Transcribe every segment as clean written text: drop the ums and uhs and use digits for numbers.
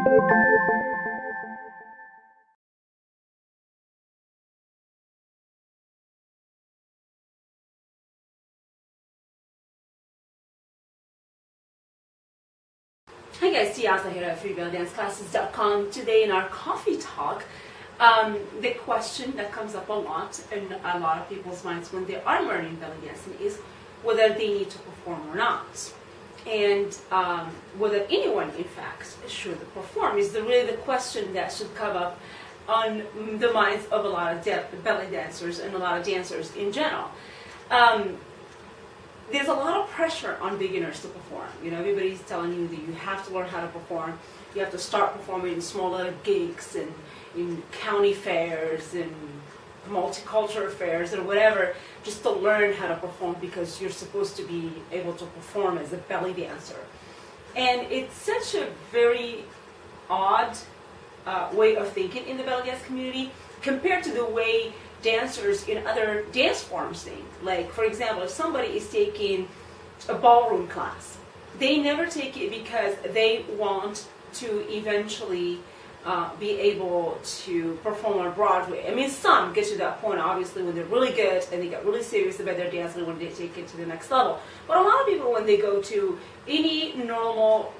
Hi guys, Tiasa here at freebellydanceclasses.com. Today in our coffee talk, the question that comes up a lot in a lot of people's minds when they are learning belly dancing is whether they need to perform or not. And whether anyone, in fact, should perform is really the question that should come up on the minds of a lot of belly dancers and a lot of dancers in general. There's a lot of pressure on beginners to perform. You know, everybody's telling you that you have to learn how to perform. You have to start performing in small little gigs and in county fairs and multicultural fairs or whatever, just to learn how to perform because you're supposed to be able to perform as a belly dancer. And it's such a very odd way of thinking in the belly dance community compared to the way dancers in other dance forms think. Like, for example, if somebody is taking a ballroom class, they never take it because they want to eventually be able to perform on Broadway. I mean, some get to that point, obviously, when they're really good and they get really serious about their dance and when they take it to the next level. But a lot of people, when they go to any normal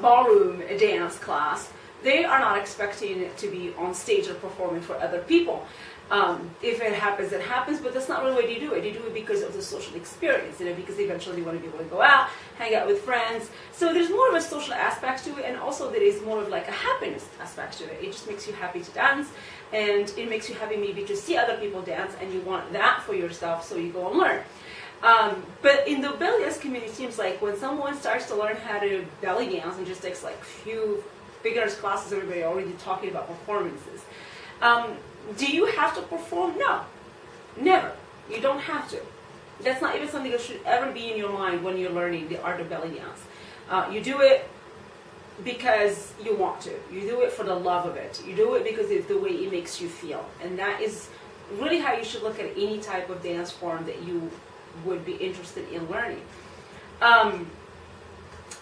ballroom dance class, they are not expecting it to be on stage or performing for other people. If it happens, it happens, but that's not really the way you do it. You do it because of the social experience, you know, because eventually you want to be able to go out, hang out with friends. So there's more of a social aspect to it, and also there is more of like a happiness aspect to it. It just makes you happy to dance, and it makes you happy maybe to see other people dance, and you want that for yourself, so you go and learn. But in the belly dance community, it seems like when someone starts to learn how to belly dance and just takes like few beginners classes, everybody already talking about performances. Do you have to perform? No, never. You don't have to. That's not even something that should ever be in your mind when you're learning the art of belly dance. You do it because you want to. You do it for the love of it. You do it because it's the way it makes you feel. And that is really how you should look at any type of dance form that you would be interested in learning.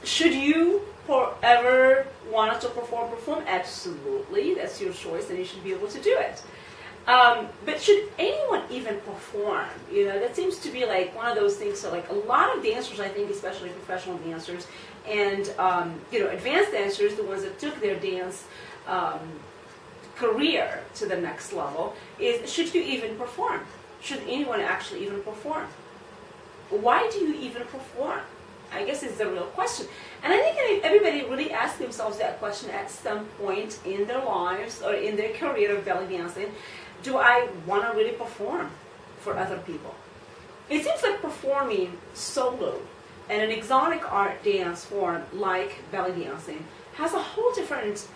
Should you ever want to perform? Absolutely. That's your choice, and you should be able to do it. But should anyone even perform? You know, that seems to be like one of those things. So, like a lot of dancers, I think, especially professional dancers and you know, advanced dancers, the ones that took their dance career to the next level, is should you even perform? Should anyone actually even perform? Why do you even perform? I guess it's the real question. And I think everybody really asks themselves that question at some point in their lives or in their career of belly dancing. Do I want to really perform for other people? It seems like performing solo and an exotic art dance form like belly dancing has a whole different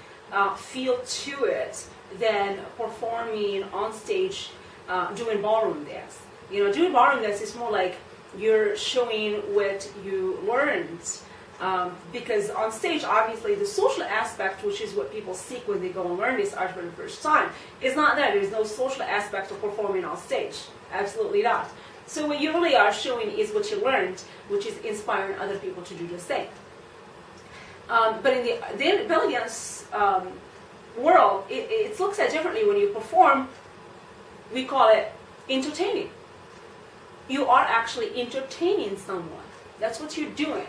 feel to it than performing on stage doing ballroom dance. You know, doing ballroom dance is more like you're showing what you learned, because on stage, obviously, the social aspect, which is what people seek when they go and learn this art for the first time, is not there. There's no social aspect of performing on stage. Absolutely not. So what you really are showing is what you learned, which is inspiring other people to do the same. But in the belly dance world, it looks at differently. When you perform, we call it entertaining. You are actually entertaining someone. That's what you're doing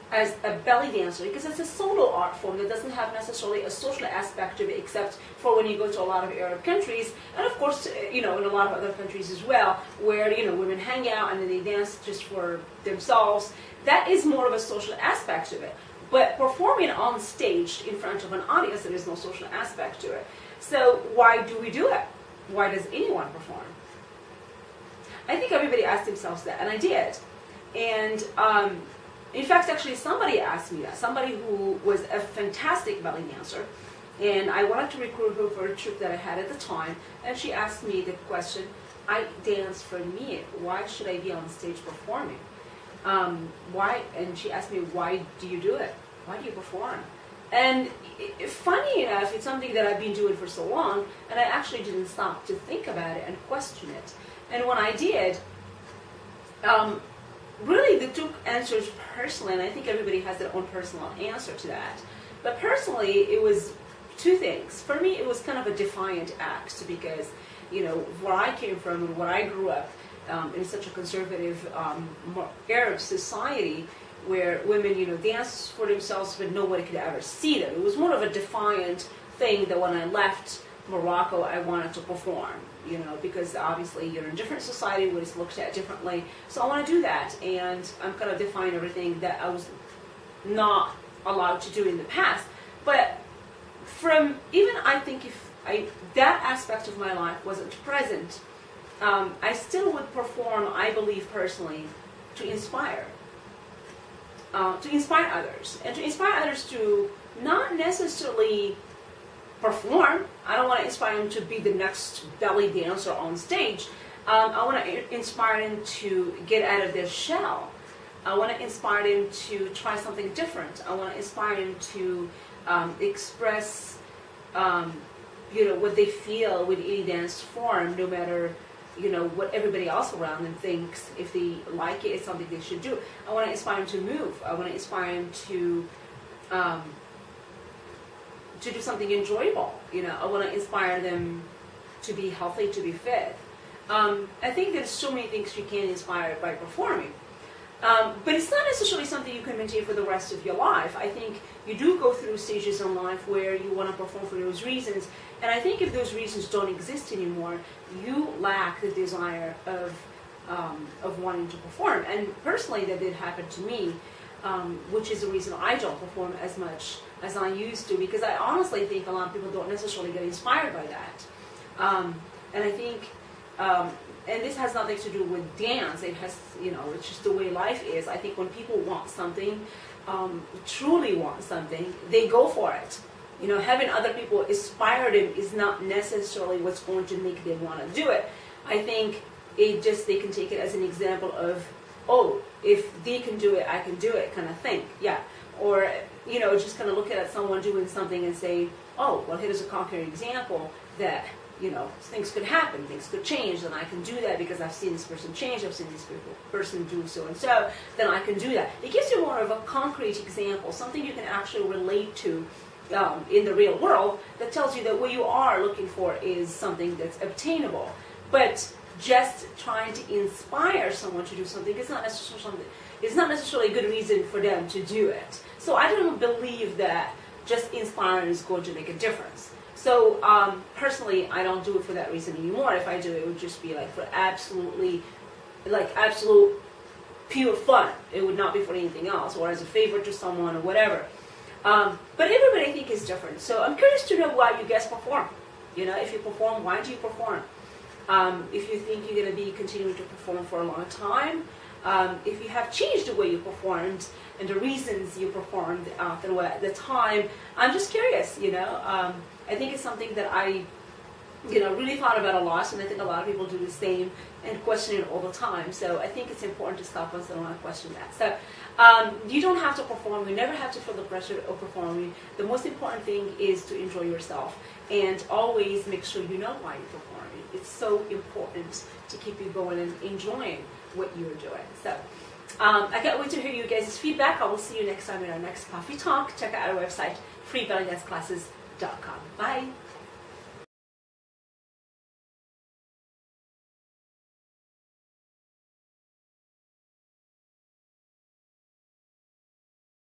as a belly dancer, because it's a solo art form that doesn't have necessarily a social aspect to it, except for when you go to a lot of Arab countries, and of course, you know, in a lot of other countries as well, where, you know, women hang out and then they dance just for themselves. That is more of a social aspect of it. But performing on stage in front of an audience, there is no social aspect to it. So why do we do it? Why does anyone perform? I think everybody asked themselves that, and I did. And in fact, actually, somebody asked me that. Somebody who was a fantastic belly dancer, and I wanted to recruit her for a troupe that I had at the time, and she asked me the question, I dance for me. Why should I be on stage performing? Why? And she asked me, why do you do it? Why do you perform? And funny enough, it's something that I've been doing for so long, and I actually didn't stop to think about it and question it. And when I did, really the two answers personally, and I think everybody has their own personal answer to that. But personally, it was two things. For me, it was kind of a defiant act because, where I came from and where I grew up in such a conservative Arab society where women, dance for themselves but nobody could ever see them. It was more of a defiant thing that when I left Morocco, I wanted to perform, because obviously you're in a different society where it's looked at differently. So I want to do that, and I'm going to define everything that I was not allowed to do in the past. But I think if that aspect of my life wasn't present, I still would perform, I believe personally, to inspire others, and to inspire others to not necessarily perform. I don't want to inspire them to be the next belly dancer on stage. I want to inspire them to get out of their shell. I want to inspire them to try something different. I want to inspire them to express, what they feel with any dance form, no matter, what everybody else around them thinks. If they like it, it's something they should do. I want to inspire them to move. I want to inspire them to do something enjoyable. I want to inspire them to be healthy, to be fit. I think there's so many things you can inspire by performing. But it's not necessarily something you can maintain for the rest of your life. I think you do go through stages in life where you want to perform for those reasons. And I think if those reasons don't exist anymore, you lack the desire of wanting to perform. And personally, that did happen to me, which is the reason I don't perform as much as I used to, because I honestly think a lot of people don't necessarily get inspired by that. And I think, and this has nothing to do with dance, it has, it's just the way life is. I think when people want something, truly want something, they go for it. Having other people inspire them is not necessarily what's going to make them want to do it. I think they can take it as an example of, oh, if they can do it, I can do it, kind of thing. Yeah. Or, just kind of look at someone doing something and say, oh, well, here's a concrete example that, things could happen, things could change, and I can do that because I've seen this person change, I've seen this person do so and so, then I can do that. It gives you more of a concrete example, something you can actually relate to in the real world, that tells you that what you are looking for is something that's obtainable. But just trying to inspire someone to do something is not necessarily a good reason for them to do it. So I don't believe that just inspiring is going to make a difference. So personally, I don't do it for that reason anymore. If I do it, it would just be for absolute pure fun. It would not be for anything else, or as a favor to someone or whatever. But everybody, I think, is different. So I'm curious to know why you guys perform. If you perform, why do you perform? If you think you're going to be continuing to perform for a long time, if you have changed the way you performed and the reasons you performed throughout the time, I'm just curious. I think it's something that I really thought about a lot, and I think a lot of people do the same and question it all the time. So I think it's important to stop once in a while and question that. So you don't have to perform. You never have to feel the pressure of performing. The most important thing is to enjoy yourself, and always make sure you know why you're performing. It's so important to keep you going and enjoying what you're doing. So I can't wait to hear you guys' feedback. I will see you next time in our next coffee talk. Check out our website, freebellydanceclasses.com. Bye.